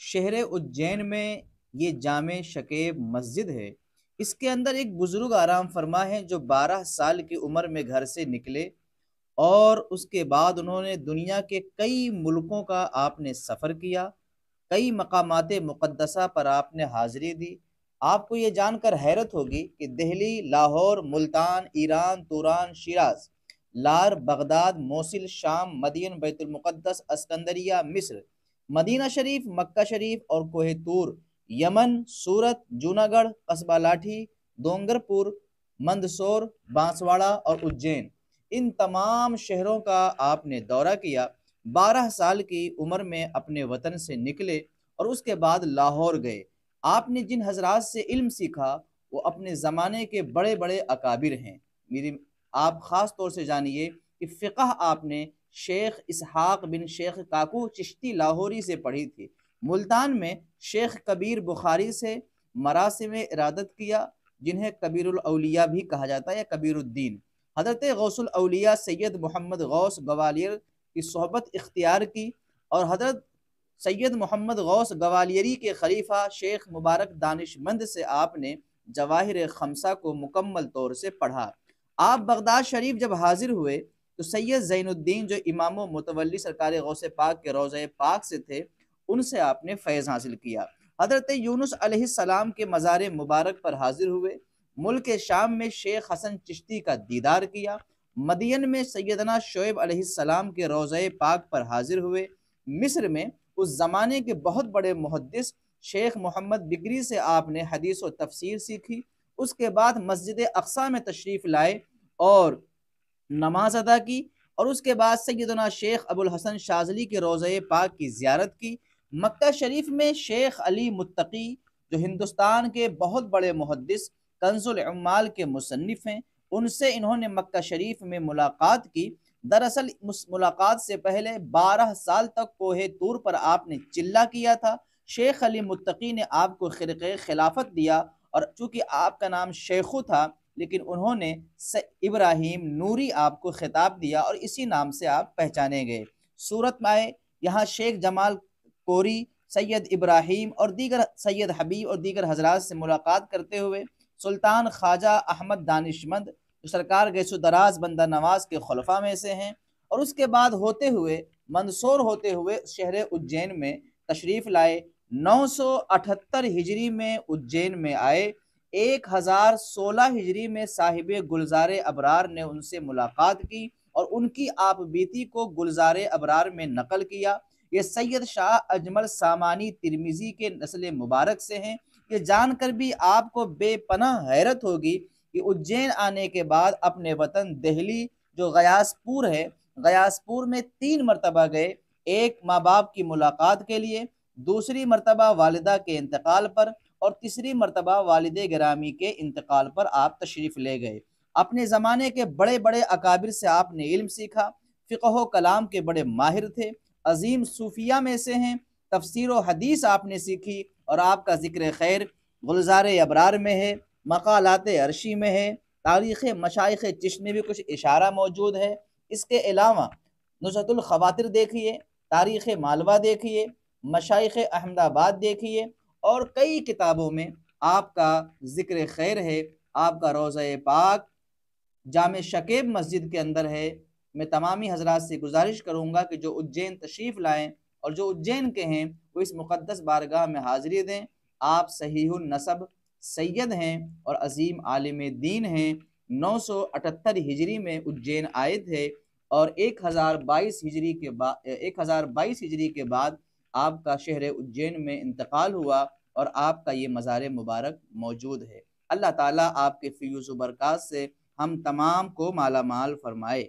شہر اجین میں یہ جامع شکیب مسجد ہے۔ اس کے اندر ایک بزرگ آرام فرما ہے جو 12 سال کی عمر میں گھر سے نکلے، اور اس کے بعد انہوں نے دنیا کے کئی ملکوں کا آپ نے سفر کیا، کئی مقامات مقدسہ پر آپ نے حاضری دی۔ آپ کو یہ جان کر حیرت ہوگی کہ دہلی، لاہور، ملتان، ایران، توران، شیراز، لار، بغداد، موصل، شام، مدین، بیت المقدس، اسکندریہ، مصر، مدینہ شریف، مکہ شریف اور کوہ طور، یمن، سورت، جوناگڑھ، قصبہ لاٹھی، دونگر پور، مندسور، بانسواڑہ اور اجین، ان تمام شہروں کا آپ نے دورہ کیا۔ 12 سال کی عمر میں اپنے وطن سے نکلے اور اس کے بعد لاہور گئے۔ آپ نے جن حضرات سے علم سیکھا وہ اپنے زمانے کے بڑے بڑے اکابر ہیں۔ میری آپ خاص طور سے جانیے کہ فقہ آپ نے شیخ اسحاق بن شیخ کاکو چشتی لاہوری سے پڑھی تھی۔ ملتان میں شیخ کبیر بخاری سے مراسم ارادت کیا، جنہیں کبیر الاولیاء بھی کہا جاتا ہے یا کبیر الدین۔ حضرت غوث الاولیاء سید محمد غوث گوالیر کی صحبت اختیار کی، اور حضرت سید محمد غوث گوالیری کے خلیفہ شیخ مبارک دانش مند سے آپ نے جواہر خمسہ کو مکمل طور سے پڑھا۔ آپ بغداد شریف جب حاضر ہوئے تو سید زین الدین جو امام و متولی سرکار غوث پاک کے روضہ پاک سے تھے، ان سے آپ نے فیض حاصل کیا۔ حضرت یونس علیہ السلام کے مزار مبارک پر حاضر ہوئے، ملک شام میں شیخ حسن چشتی کا دیدار کیا، مدین میں سیدنا شعیب علیہ السلام کے روضہ پاک پر حاضر ہوئے، مصر میں اس زمانے کے بہت بڑے محدث شیخ محمد بکری سے آپ نے حدیث و تفسیر سیکھی۔ اس کے بعد مسجد اقصی میں تشریف لائے اور نماز ادا کی، اور اس کے بعد سیدنا شیخ ابو الحسن شاذلی کے روضہ پاک کی زیارت کی۔ مکہ شریف میں شیخ علی متقی جو ہندوستان کے بہت بڑے محدث کنز العمال کے مصنف ہیں، ان سے انہوں نے مکہ شریف میں ملاقات کی۔ دراصل ملاقات سے پہلے 12 سال تک کوہ طور پر آپ نے چلہ کیا تھا۔ شیخ علی متقی نے آپ کو خرقہ خلافت دیا، اور چونکہ آپ کا نام شیخو تھا لیکن انہوں نے ابراہیم نوری آپ کو خطاب دیا، اور اسی نام سے آپ پہچانے گئے۔ صورت میں آئے یہاں شیخ جمال کوری، سید ابراہیم اور دیگر سید حبیب اور دیگر حضرات سے ملاقات کرتے ہوئے سلطان خواجہ احمد دانشمند جو سرکار گیسو دراز بندہ نواز کے خلفاء میں سے ہیں، اور اس کے بعد ہوتے ہوئے منصور ہوتے ہوئے شہر اجین میں تشریف لائے۔ 978 ہجری میں اجین میں آئے۔ 1016 ہجری میں صاحب گلزار ابرار نے ان سے ملاقات کی اور ان کی آپ بیتی کو گلزار ابرار میں نقل کیا۔ یہ سید شاہ اجمل سامانی ترمذی کے نسل مبارک سے ہیں۔ یہ جان کر بھی آپ کو بے پناہ حیرت ہوگی کہ اجین آنے کے بعد اپنے وطن دہلی جو غیاث پور ہے، غیاث پور میں 3 مرتبہ گئے، ایک ماں باپ کی ملاقات کے لیے، دوسری مرتبہ والدہ کے انتقال پر، اور تیسری مرتبہ والد گرامی کے انتقال پر آپ تشریف لے گئے۔ اپنے زمانے کے بڑے بڑے اکابر سے آپ نے علم سیکھا، فقہ و کلام کے بڑے ماہر تھے، عظیم صوفیہ میں سے ہیں، تفسیر و حدیث آپ نے سیکھی، اور آپ کا ذکر خیر گلزار ابرار میں ہے، مقالات عرشی میں ہے، تاریخ مشائخ چشت میں بھی کچھ اشارہ موجود ہے۔ اس کے علاوہ نزہۃ الخواطر دیکھیے، تاریخ مالوہ دیکھیے، مشائخ احمد آباد دیکھیے، اور کئی کتابوں میں آپ کا ذکر خیر ہے، آپ کا روضہ پاک جامع شکیب مسجد کے اندر ہے۔ میں تمامی حضرات سے گزارش کروں گا کہ جو اجین تشریف لائیں اور جو اجین کے ہیں وہ اس مقدس بارگاہ میں حاضری دیں۔ آپ صحیح النسب سید ہیں اور عظیم عالم دین ہیں۔ 978 ہجری میں اجین آئے تھے، اور 1022 ہجری کے بعد آپ کا شہر اجین میں انتقال ہوا، اور آپ کا یہ مزار مبارک موجود ہے۔ اللہ تعالیٰ آپ کے فیوز و برکات سے ہم تمام کو مالا مال فرمائے۔